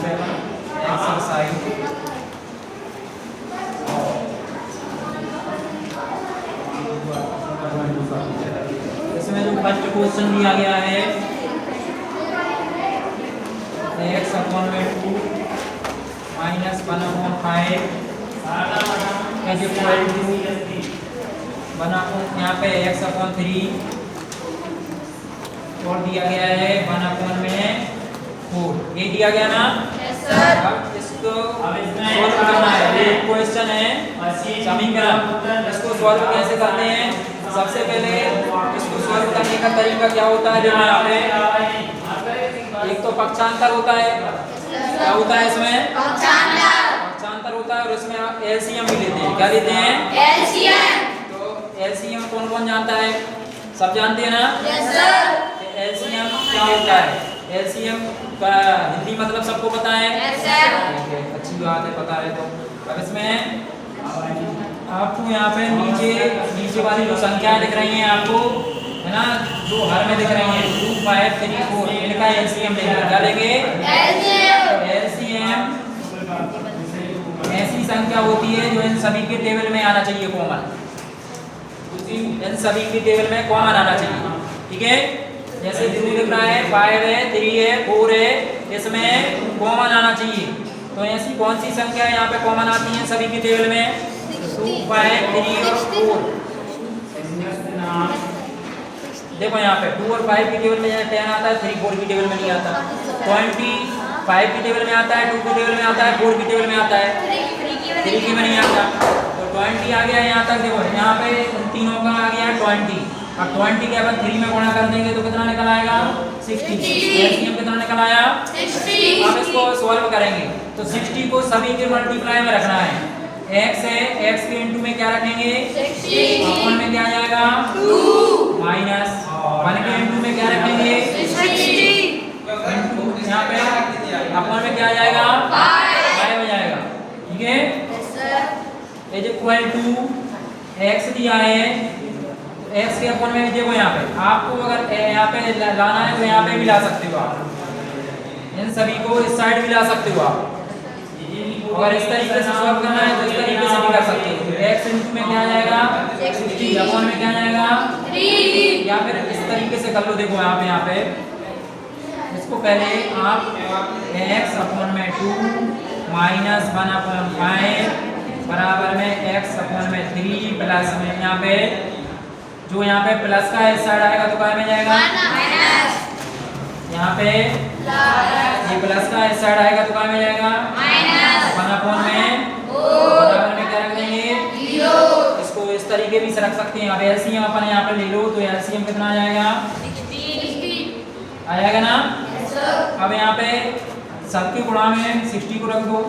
पे एक्सरसाइज इसमें जो फर्स्ट क्वेश्चन दिया गया है x अपॉन में 2 माइनस 1/5 इज इक्वल टू यहाँ पे x अपॉन 3 और दिया गया है 1/4 ये दिया गया ना। Yes sir. अब इसको सॉल्व करना है। ये क्वेश्चन है समीकरण, इसको सॉल्व कैसे करते हैं? सबसे पहले इसको सॉल्व करने का तरीका क्या होता है? देखो यहाँ पे एक तो पक्षांतर होता है। क्या होता है इसमें? पक्षांतर होता है और इसमें आप एलसीएम भी लेते हैं। क्या लेते हैं? एलसीएम। तो एलसीएम कौन कौन जानता है? सब जानते हैं ना? Yes sir. एलसीएम क्या होता है? एलसीएम का हिंदी मतलब सबको पता है? Yes sir. ठीक है, अच्छी बात है, पता है। तो अब इसमें आपको यहाँ पे नीचे वाली जो संख्याएं दिख रही हैं आपको, है ना, जो हर में दिख रही हैं 2, 5, 3, 4, इनका एलसीएम लेंगे। क्या लेंगे? एलसीएम ऐसी संख्या होती है जो इन सभी के टेबल में आना चाहिए कॉमन। इन सभी के टेबल में कॉमन आना चाहिए। ठीक है, जैसे 2 दिख रहा है, 5 है, 3 है, 4 है, इसमें कॉमन आना चाहिए। तो ऐसी कौन सी संख्या यहाँ पे कॉमन आती है सभी के टेबल में? 2, 5, 3 और 4। देखो यहाँ पे 2 और 5 की टेबल में 10 आता है, 3, 4 की टेबल में नहीं आता। 25 की टेबल में आता है, 2 की टेबल में आता है, 4 की टेबल में आता है, 3 की में नहीं आता। तो 20 आ गया यहाँ तक। देखो यहाँ पे इन तीनों का आ गया 20। अब 20 के अपन 3 में गुणा कर देंगे तो कितना निकल आएगा? 60। एलसीएम कितना निकल आया? 60। अब इसको सॉल्व करेंगे तो 60 को सभी के मल्टीप्लाई में रखना है। x है, x के इनटू में क्या रखेंगे? 60। अपॉन में क्या आ जाएगा? 2 माइनस 1 के इनटू में क्या रखेंगे? 60। यहाँ पे अपॉन में क्या आ जाएगा? 5 हो जाएगा। ठीक है, yes sir. Is equal to x दिया है, x के अपॉन में देखो यहाँ पे आपको अगर यहाँ पे लाना है तो यहाँ पे भी ला सकते हो आप। इन सभी को इस साइड भी ला सकते हो आप। अगर इस तरीके से सॉल्व करना है तो इस तरीके से भी कर सकते हो। x इनटू में क्या आ जाएगा? 60 अपॉन में क्या आ जाएगा? 3। या फिर इस तरीके से कर लो। देखो यहाँ पे इसको पहले आप x अपॉन में 2 माइनस 1/5 बराबर में x अपॉन में 3 प्लस में यहाँ पे जो यहाँ पे प्लस का इस साइड आएगा तो क्या में जाएगा? माइनस। यहाँ पे ये प्लस का इस साइड आएगा तो क्या में जाएगा? माइनस। 1/4 में बराबर में क्या रख देंगे? 0। इसको इस तरीके भी से रख सकते हैं। अब एलसीएम अपन यहाँ पे ले लो तो एलसीएम कितना आ जाएगा? 60। आ जाएगा ना। Yes sir. अब यहाँ पे सबके गुणा में 60 को रख दो।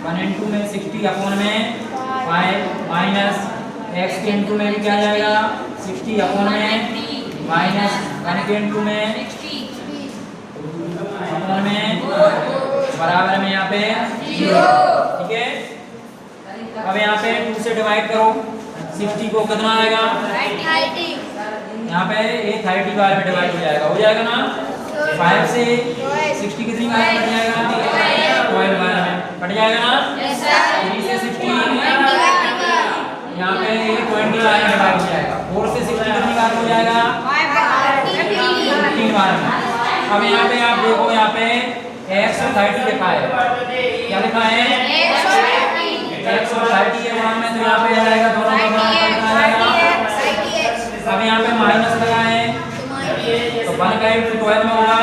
1 इनटू में 60 अपॉन में 5 माइनस x के इनटू में भी क्या आ जाएगा? 60 अपॉन में माइनस 1 के इनटू में अपॉन में बराबर में यहाँ पे 0। ठीक है, अब यहाँ पे 2 से डिवाइड करो। 60 को कितना आएगा? यहाँ पे ये 30 बार में डिवाइड हो जाएगा ना। 5 से 60 कितनी बार में कट जाएगा? 12 बार में कट जाएगा ना। 3 से 60 यहाँ पे 20 बार में डिवाइड हो जाएगा। 4 से 60 कितनी बार हो जाएगा? 15 बार में। अब यहाँ पे आप देखो, यहाँ पे 130 लिखा है। क्या लिखा है? 130 के मान में तो यहाँ पे आ जाएगा दोनों का मान कितना आएगा? अब यहाँ पे माइनस लगा है तो 1 का इनटू 12 में होगा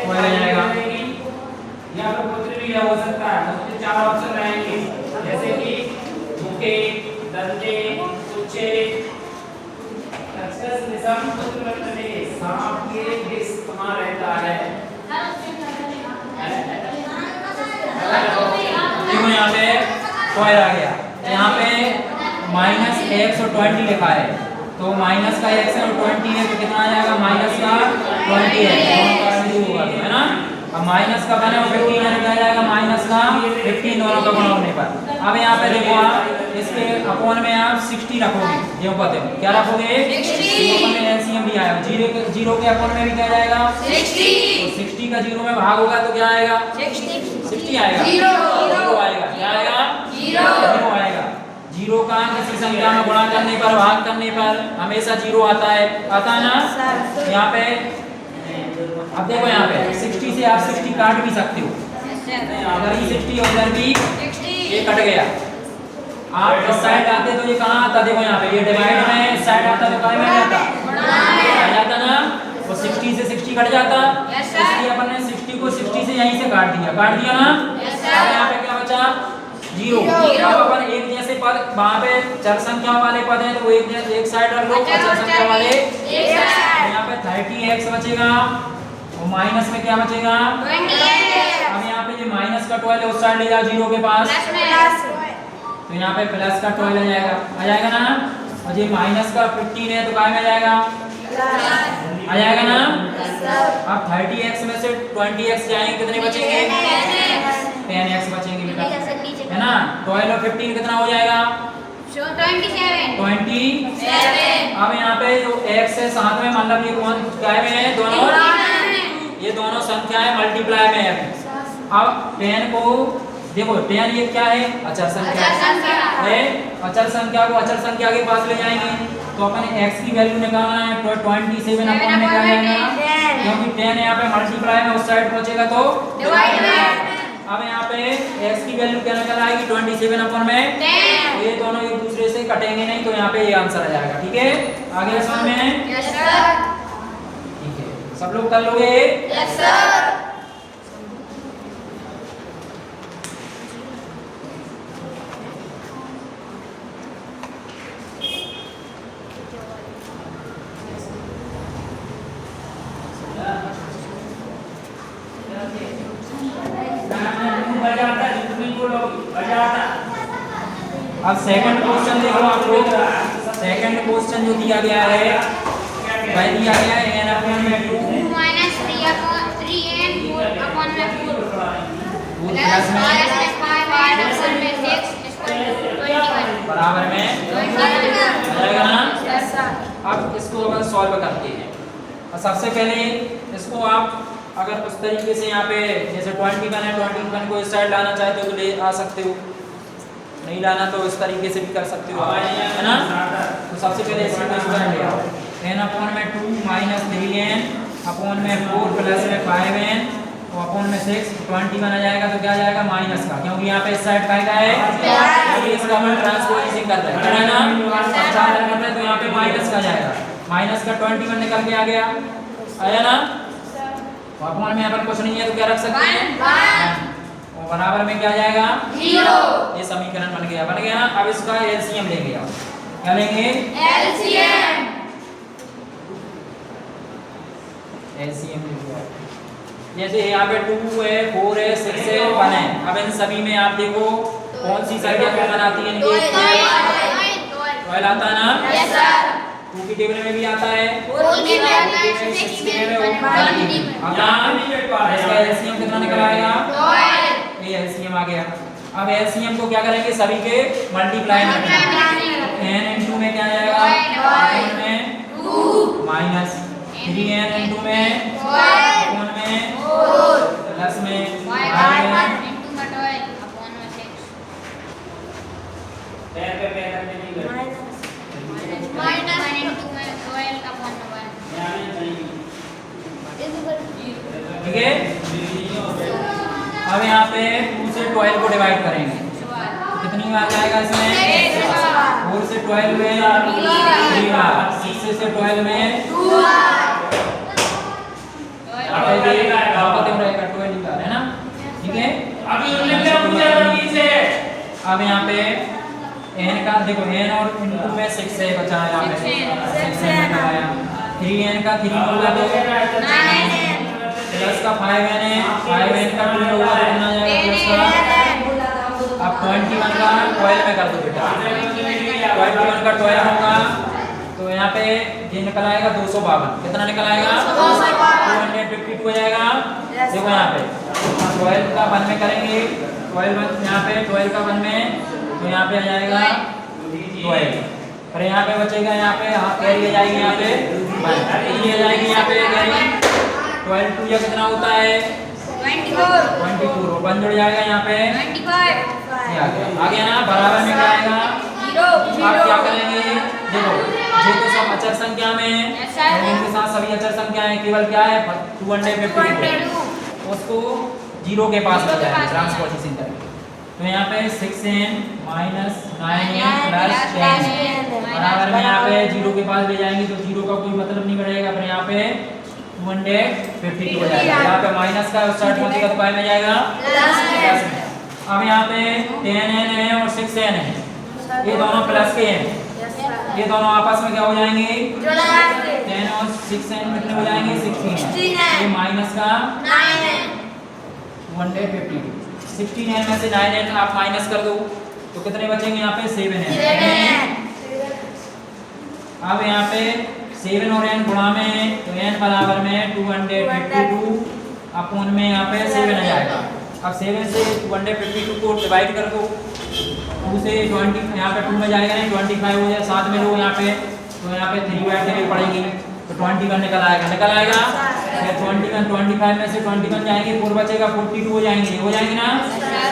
12 आ जाएगा। यहाँ पे कुछ भी हो सकता है। उसके 4 ऑप्शन रहेंगे जैसे कि भूखे, दंते, तुच्छे, एक्सेस निसम पुत्रवत्ने, सांप के विष कहाँ रहता है? देखो यहाँ पे 12 आ गया। यहाँ पे माइनस 120 लिखा है तो माइनस का 120 है तो कितना आ जाएगा? माइनस का 20 है, है ना। अब माइनस का बना 15 आ जाएगा, माइनस का 15 दोनों का गुणा होने पर। अब यहाँ पे देखो आप इसके अपॉन में आप 60 रखोगे, जो कहते हैं क्या रखोगे 60। अपन में एलसीएम भी आया, जीरो के अपॉन में भी क्या जाएगा 60। तो 60 का जीरो में भाग होगा तो क्या आएगा 60 आएगा, जीरो आएगा, क्या आएगा जीरो आएगा। जीरो का किसी संख्या में गुणा करने पर भाग करने पर हमेशा जीरो आता है ना। यहाँ पे अब देखो, यहाँ पे 60 से आप 60 काट भी सकते हो, अगर ये 60 और इधर भी ये कट गया, आप इस साइड आते तो ये कहाँ आता, देखो यहाँ पे ये डिवाइड में इस साइड आता तो कहाँ में आ जाता ना, वो 60 से 60 कट जाता, इसलिए अपन ने 60 को 60 से यहीं से काट दिया ना। अब यहाँ पे क्या बचा जीरो। अब अपन एक जैसे पद वहाँ पे चर संख्या वाले पद हैं तो एक साइड रख लो, चर संख्या वाले यहाँ पे 30x बचेगा और माइनस में क्या बचेगा 28। अब यहाँ पे ये माइनस का 12 उस साइड ले जाओ जीरो के पास, तो यहाँ पे प्लस का 12 आ जाएगा ना, और ये माइनस का 15 है तो काय में आ जाएगा ना। अब 30x में से 20x जाएंगे, कितने बचेंगे 10x बचेंगे बेटा, है ना। 12 और 15 कितना हो जाएगा 27। अब यहाँ पे जो x है साथ में, मतलब ये कौन काय में है, दोनों ये दोनों संख्याएं मल्टीप्लाई में है। अब 10 को देखो, 10 ये क्या है अचर संख्या है, अचर संख्या को अचर संख्या के पास ले जाएंगे तो अपन x की वैल्यू निकालना है, तो 27 अपन निकाल लेंगे, क्योंकि 10 यहाँ पे मल्टीप्लाई में उस साइड पहुंचेगा तो डिवाइड में। अब यहाँ पे x की वैल्यू क्या निकल आएगी 27 अपन में, तो ये दोनों एक दूसरे से कटेंगे नहीं, तो यहाँ पे ये आंसर आ जाएगा। ठीक है, आगे समझ में ठीक है, सब लोग कर लोगे। अब सेकंड क्वेश्चन देखो आप लोग, सेकंड क्वेश्चन जो दिया गया है वह दिया गया है n अपॉन में 2 माइनस 3n 4 अपॉन में 4 प्लस में 5 अपॉन में 6 बराबर में आ जाएगा ना। अब इसको अपन सॉल्व करते हैं, और सबसे पहले इसको आप अगर उस तरीके से यहाँ पे जैसे 21 है, 21 को इस साइड लाना चाहते हो तो ले आ सकते हो, नहीं लाना तो इस तरीके से भी कर सकते हो, है ना। तो सबसे पहले इसी को इस तरह ले आओ, n अपॉन में 2 माइनस 3n अपॉन में 4 प्लस में 5n और अपॉन में 6 21 आ जाएगा, तो क्या आ जाएगा माइनस का, क्योंकि यहाँ पे इस साइड का है, अभी इसका हम ट्रांसपोजिशन कर रहे हैं ना, तो यहाँ पे माइनस का जाएगा, माइनस का 21 निकल के आ गया, आया ना। अपॉन में अपन कुछ नहीं है तो क्या रख सकते हैं, और बराबर में क्या जाएगा 0। ये समीकरण बन गया ना। अब इसका एलसीएम लेंगे, आप क्या लेंगे एलसीएम लेंगे। जैसे यहाँ पे 2 है, 4 है, 6 है, 1 है, अब इन सभी में आप देखो कौन सी संख्या कॉमन आती है, 12 आता है ना, 2 की टेबल में भी आता है, 6 में आता है। इसका एलसीएम कितना निकल आएगा, ये एलसीएम आ गया। अब एलसीएम को क्या करेंगे, सभी के मल्टीप्लाई में n इनटू में क्या जाएगा में 2 माइनस 3n इनटू में 4 में प्लस में 5 ठीक है। अब यहाँ पे 2 से 12 को डिवाइड करेंगे तो कितनी बार जाएगा इसमें, 4 से 12 में 3 बार, 6 से 12 में 2 बार, है ना। ठीक है, अब यहाँ पे n का देखो, n और इनटू में 6 है बचा है, यहाँ पे 6 है लगाया, 3n का 3 होगा तो 9 प्लस का 5n है, 5n का 2 होगा तो कितना जाएगा प्लस का। अब 21 का 12 में कर दो बेटा, 21 का 12 होगा तो यहाँ पे ये निकल आएगा 252, कितना निकल आएगा 252 हो जाएगा। देखो यहाँ पे 12 का 1 में करेंगे, 12 यहाँ पे 12 का 1 में, तो यहाँ पे आ जाएगा 12। और यहाँ पे बचेगा, यहाँ पे कैरी आ जाएगी, यहाँ पे 1 कितनी आ जाएगी, यहाँ पे कैरी 12 2 या कितना होता है 24 और 1 जुड़ जाएगा यहाँ पे 25 ये आ गया ना। बराबर में क्या आएगा 0 आप क्या करेंगे, देखो ये तो सब अचर संख्या में है Yes, sir. और इनके साथ सभी अचर संख्या है, केवल क्या है 252 उसको 0 के पास ले जाएंगे ट्रांसपोजिशन करके। तो यहाँ पे 6n माइनस 9n प्लस 10 बराबर में यहाँ पे 0 के पास ले जाएंगे तो 0 का कोई मतलब नहीं बढ़ेगा, फिर यहाँ पे 252 हो जाएगा। यहाँ पे माइनस का स्टार्ट पहुंचेगा तो काय में जाएगा प्लस में। अब यहाँ पे 10n है और 6n है, ये दोनों प्लस के हैं, ये दोनों आपस में क्या हो जाएंगे 10 और 6n कितने हो जाएंगे 16। ये माइनस का 252 16n में से 9n आप माइनस कर दो तो कितने बचेंगे यहाँ पे 7n। अब यहाँ पे 7 और n गुणा में है तो n बराबर में 252 अपॉन में यहाँ पे 7 आ जाएगा। अब 7 से 252 को डिवाइड कर दो, 2 से 20 यहाँ पे 2 में जाएगा नहीं 25 हो जाए, 7 में लो यहाँ पे तो यहाँ पे 3/3 पड़ेगी तो 21 निकल आएगा। फिर 25 में से 21 जाएंगे 4 बचेगा 42 हो जाएंगे ना,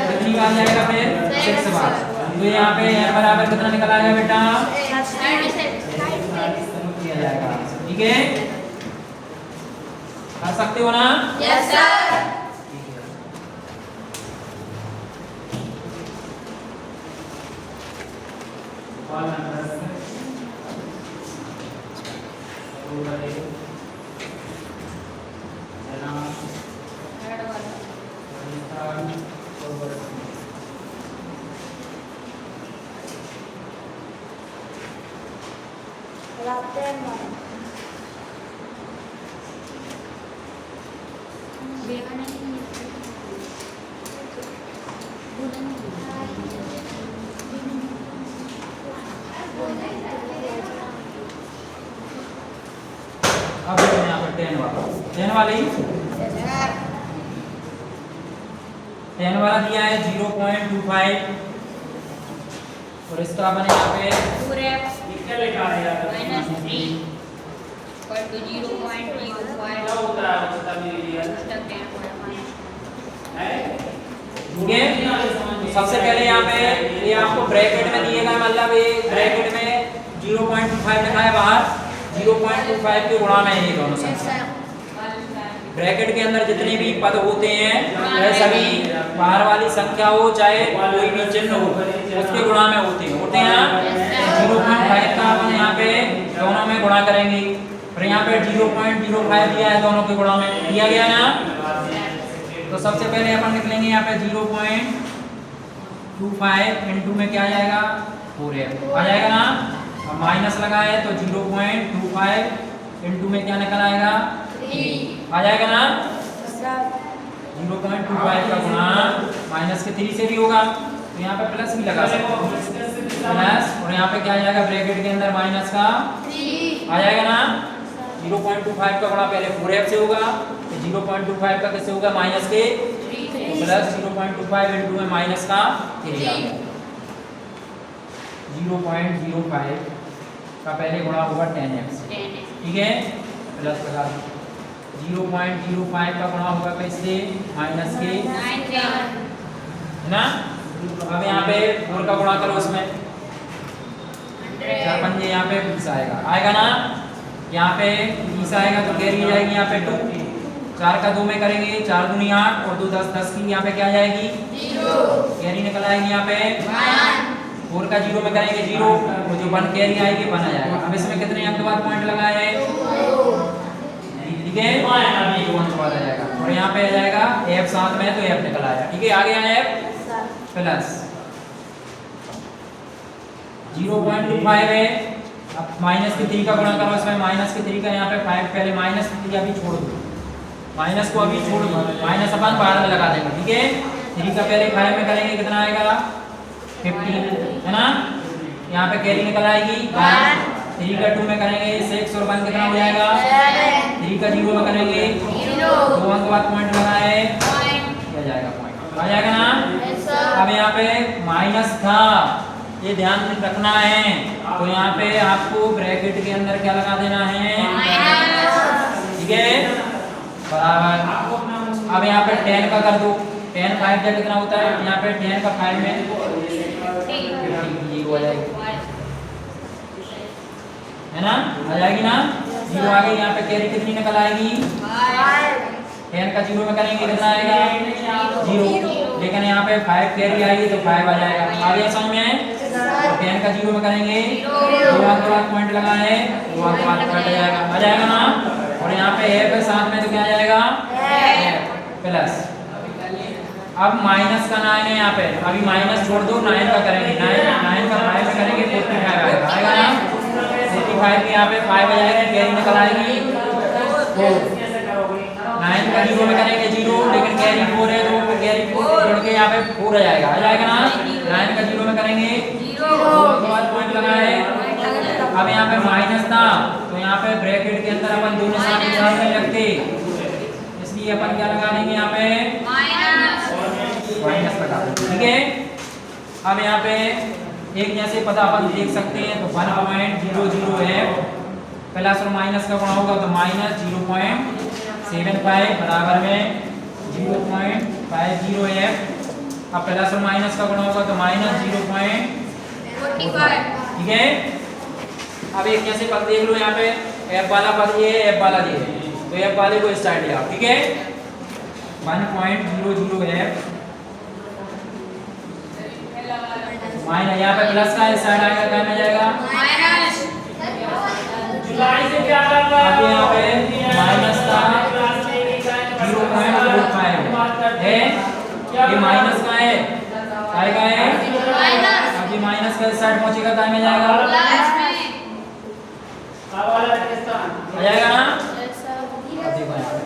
कितनी बार जाएगा फिर 6 बार। तो यहाँ पे n बराबर कितना निकल आएगा बेटा किया जाएगा, ठीक है कर सकते हो ना। Yes sir. अब यहाँ पर 10 वाला दिया है 0.25 और इसका बने यहाँ पे क्या लिखा है यार क्या होता है ठीक है। सबसे पहले यहाँ पे ये आपको ब्रैकेट में दिएगा, मतलब ये ब्रैकेट में 0.25 लिखा है बाहर, 0.25 के गुणा में ये दोनों संख्या। ब्रैकेट के अंदर जितने भी पद होते हैं वह सभी बाहर वाली संख्या हो चाहे कोई भी चिन्ह हो उसके गुणा में होते हैं 0.5 का अपन यहाँ पे दोनों में गुणा करेंगे और यहाँ पे 0.05 दिया है दोनों के गुणा में दिया गया ना। तो सबसे पहले अपन निकलेंगे यहाँ पे 0.25 इनटू में क्या आ जाएगा 4 आ जाएगा ना। अब माइनस लगा है तो 0.25 इनटू में क्या निकल आएगा आ जाएगा ना। 0.25 का गुणा माइनस के 3 से भी होगा तो यहाँ पे प्लस भी लगा सकते हैं प्लस, और यहाँ पे क्या आ जाएगा ब्रैकेट के अंदर माइनस का आ जाएगा ना। 0.25 का गुणा पहले 4f से होगा तो 0.25 का कैसे होगा माइनस के प्लस 0.25 इनटू में माइनस का 3 आ गया। 0.05 का पहले गुणा होगा 10x ठीक है प्लस लगा 0.05 का गुणा होगा कैसे माइनस के है ना। अब यहाँ पे 4 का गुणा करो उसमें 4 पंजे यहाँ पे 20 आएगा ना। यहाँ पे 20 आएगा तो कैरी जाएगी यहाँ पे 2, 4 का 2 में करेंगे 4 दूनी 8 और 2 10 10 की यहाँ पे क्या जाएगी 0 कैरी निकल आएगी यहाँ पे 4 का 0 में करेंगे 0 तो जो 1 कैरी आएगी 1 आ जाएगा। अब इसमें कितने अंक बाद पॉइंट लगाए हैं ठीक है 2 अंक बाद आ जाएगा और यहाँ पे आ जाएगा f साथ में तो f निकल आएगा ठीक है। आगे आया f प्लस 0.25 है। अब माइनस के 3 का गुणा करो इसमें माइनस के 3 का यहाँ पे 5 पहले माइनस के 3 अभी छोड़ दो माइनस को अभी छोड़ दो माइनस अपन बाद में लगा देंगे ठीक है। 3 का पहले 5 में करेंगे कितना आएगा 15 है ना। यहाँ पे कैरी निकल आएगी 3 का 2 में करेंगे 6 और 1 कितना हो जाएगा 3 का 0 में करेंगे 2 अंक बाद पॉइंट लगाए क्या जाएगा पॉइंट आ जाएगा ना। अब यहाँ पे माइनस था ये ध्यान रखना है। तो यहाँ पे आपको ब्रैकेट के अंदर क्या लगा देना है, ठीक है, बराबर। अब यहाँ पे 10 का कर दो, 10 5 जा कितना होता है, यहाँ पे 10 का 5 में 50 हो जाएगी, है ना, आ जाएगी ना, 0 आ गई। यहाँ पे कैरी कितनी निकल आएगी, 10 का 0 में करेंगे कितना आएगा, 0, लेकिन यहाँ पे 5 कैरी आएगी तो 5 आ जाएगा। आ गया समझ में। तो 10 का 0 में करेंगे, 2 अंक के बाद पॉइंट लगाए, 2 अंक के बाद पॉइंट आ जाएगा, आ जाएगा ना। और यहाँ पे f है साथ में तो क्या आ जाएगा, प्लस। अब माइनस का 9 है यहाँ पे, अभी माइनस छोड़ दो, 9 का करेंगे, 9 का 5 में करेंगे 45 आएगा, आएगा ना। 45 के यहाँ पे 5 आ जाएगी, कैरी निकल आएगी 4। 9 का 0 में करेंगे 0, लेकिन कैरी 4 है तो कैरी 4 जोड़ के यहाँ पे 4 आ जाएगा, आ जाएगा ना। 9 का 0 में करेंगे 0 के बाद पॉइंट लगाए। अब यहाँ पे माइनस था तो यहाँ पे ब्रैकेट के अंदर अपन दो निशान एक साथ में रखते, इसलिए अपन क्या लगा देंगे यहाँ पे, माइनस लगा देंगे, ठीक है। अब यहाँ पे एक जैसे पता अपन देख सकते हैं तो 1.00 है, प्लस और माइनस का गुणा होगा तो माइनस 0.75 बराबर में 0.50 है। अब प्लस और माइनस का गुणा होगा तो माइनस 0.45, ठीक है। अब एक जैसे पद देख लो, यहाँ पे f वाला पद ये है, f वाला ये है, तो f वाले को इस साइड ले आओ, ठीक है। 1.00 है, माइनस यहाँ पे प्लस का इस साइड आएगा, क्या में जाएगा माइनस। अब यहाँ पे माइनस का 0.45 है, ये माइनस का है, आएगा है। अब ये माइनस का इस साइड पहुंचेगा, क्या में जाएगा, आ जाएगा ना। अब देखो यहाँ पे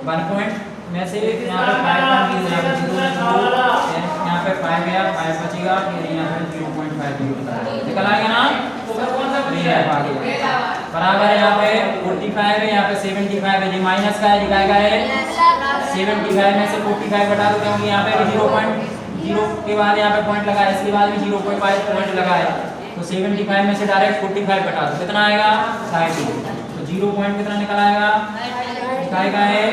1 पॉइंट में से यहाँ पे 5 यहाँ पे 5 गया, 5 बचेगा, फिर यहाँ पे 0.50 निकल आएगा ना, बराबर है। यहाँ पे 45 है, यहाँ पे 75 है, ये माइनस का है, दिखाएगा है 75 में से 45 घटा दो, क्योंकि यहाँ पे 0.0 के बाद यहाँ पे पॉइंट लगाया, इसके बाद भी 0.5 पॉइंट लगाया, तो 75 में से डायरेक्ट 45 घटा दो, कितना आएगा 30, तो 0 पॉइंट कितना निकल आएगा, दिखाएगा है।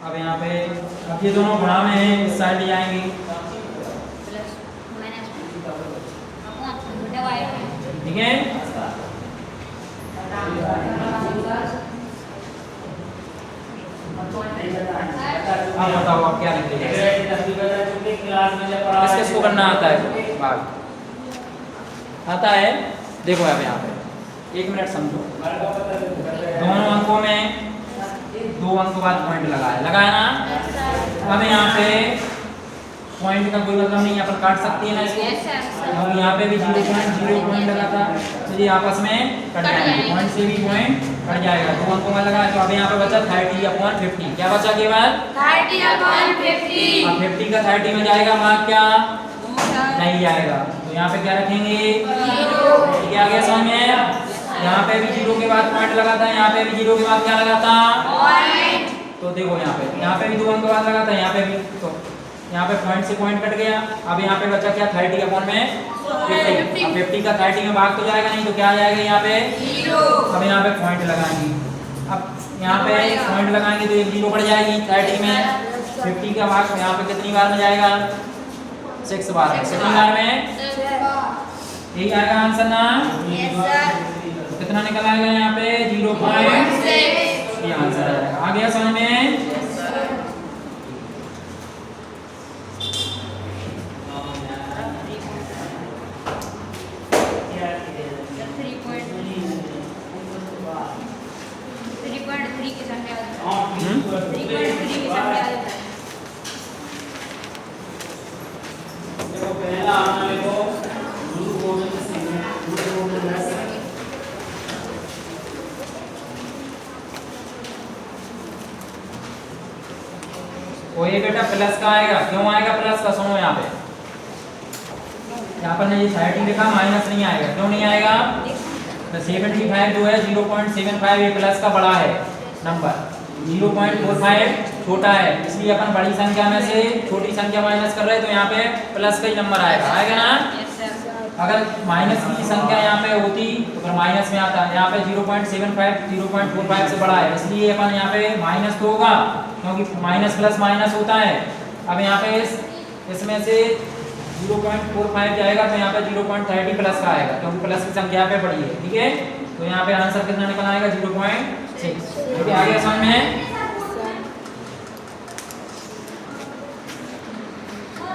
अब यहाँ पे अब ये दोनों गुणा में है, इस साइड ले जाएंगे, ठीक है। अब बताओ आप क्या लिखेंगे, किसको करना आता है, बात आता है। देखो अब यहाँ पे 1 मिनट समझो, दोनों अंकों में 2 अंक के बाद पॉइंट लगाया ना। अब यहाँ पे पॉइंट का कोई मतलब नहीं, अपन काट सकते हैं ना इसको। अब यहाँ पे भी 0.0 पॉइंट लगा था, तो ये आपस में कट जाएंगे, पॉइंट से भी पॉइंट कट जाएगा, 2 अंकों में लगा। तो अब यहाँ पे बचा 30/50, क्या बचा केवल 30/50। अब 50 का 30 में जाएगा, मार्क क्या नहीं जाएगा, तो यहाँ पे क्या रखेंगे 0, क्या आ गया समझ में। यहाँ पे भी 0 के बाद पॉइंट लगा था, यहाँ पे भी 0 के बाद क्या लगा था पॉइंट, तो देखो यहाँ पे भी 2 अंक के बाद लगा था, यहाँ पे भी, तो यहाँ पे पॉइंट से पॉइंट कट गया। अब यहाँ पे बचा क्या 30 अपॉन में 50, अब 50 का 30 में भाग तो जाएगा नहीं, तो क्या आ जाएगा यहाँ पे 0। अब यहाँ पे पॉइंट लगाएंगे, अब यहाँ पे पॉइंट लगाएंगे तो एक 0 बढ़ जाएगी 30 में, 50 का भाग यहाँ पे कितनी बार में जाएगा 6 बार में, कितनी बार में, यही आएगा आंसर ना। कितना निकल आएगा यहाँ पे 0.6, ये आंसर आएगा। आ गया समझ में। तो ये बेटा प्लस का आएगा, क्यों आएगा प्लस का, सुनो यहाँ पे, यहाँ पर ने ये 30 लिखा, माइनस नहीं आएगा, क्यों नहीं आएगा, तो 75 जो है 0.75 ये प्लस का बड़ा है नंबर, 0.45 छोटा है, इसलिए अपन बड़ी संख्या में से छोटी संख्या माइनस कर रहे हैं, तो यहाँ पे प्लस का ही नंबर आएगा ना। अगर माइनस की संख्या यहाँ पे होती तो फिर माइनस में आता है। यहाँ पे 0.75 0.45 से बड़ा है, इसलिए अपन यहाँ पे माइनस तो होगा, क्योंकि माइनस प्लस माइनस होता है। अब यहाँ पे इसमें से 0.45 जाएगा तो यहाँ पे 0.30 प्लस का आएगा, क्योंकि प्लस की संख्या पे बड़ी है। ठीक है, तो यहाँ पे आंसर कितना निकल आएगा 0.6। ठीक है, आगे समझ में है।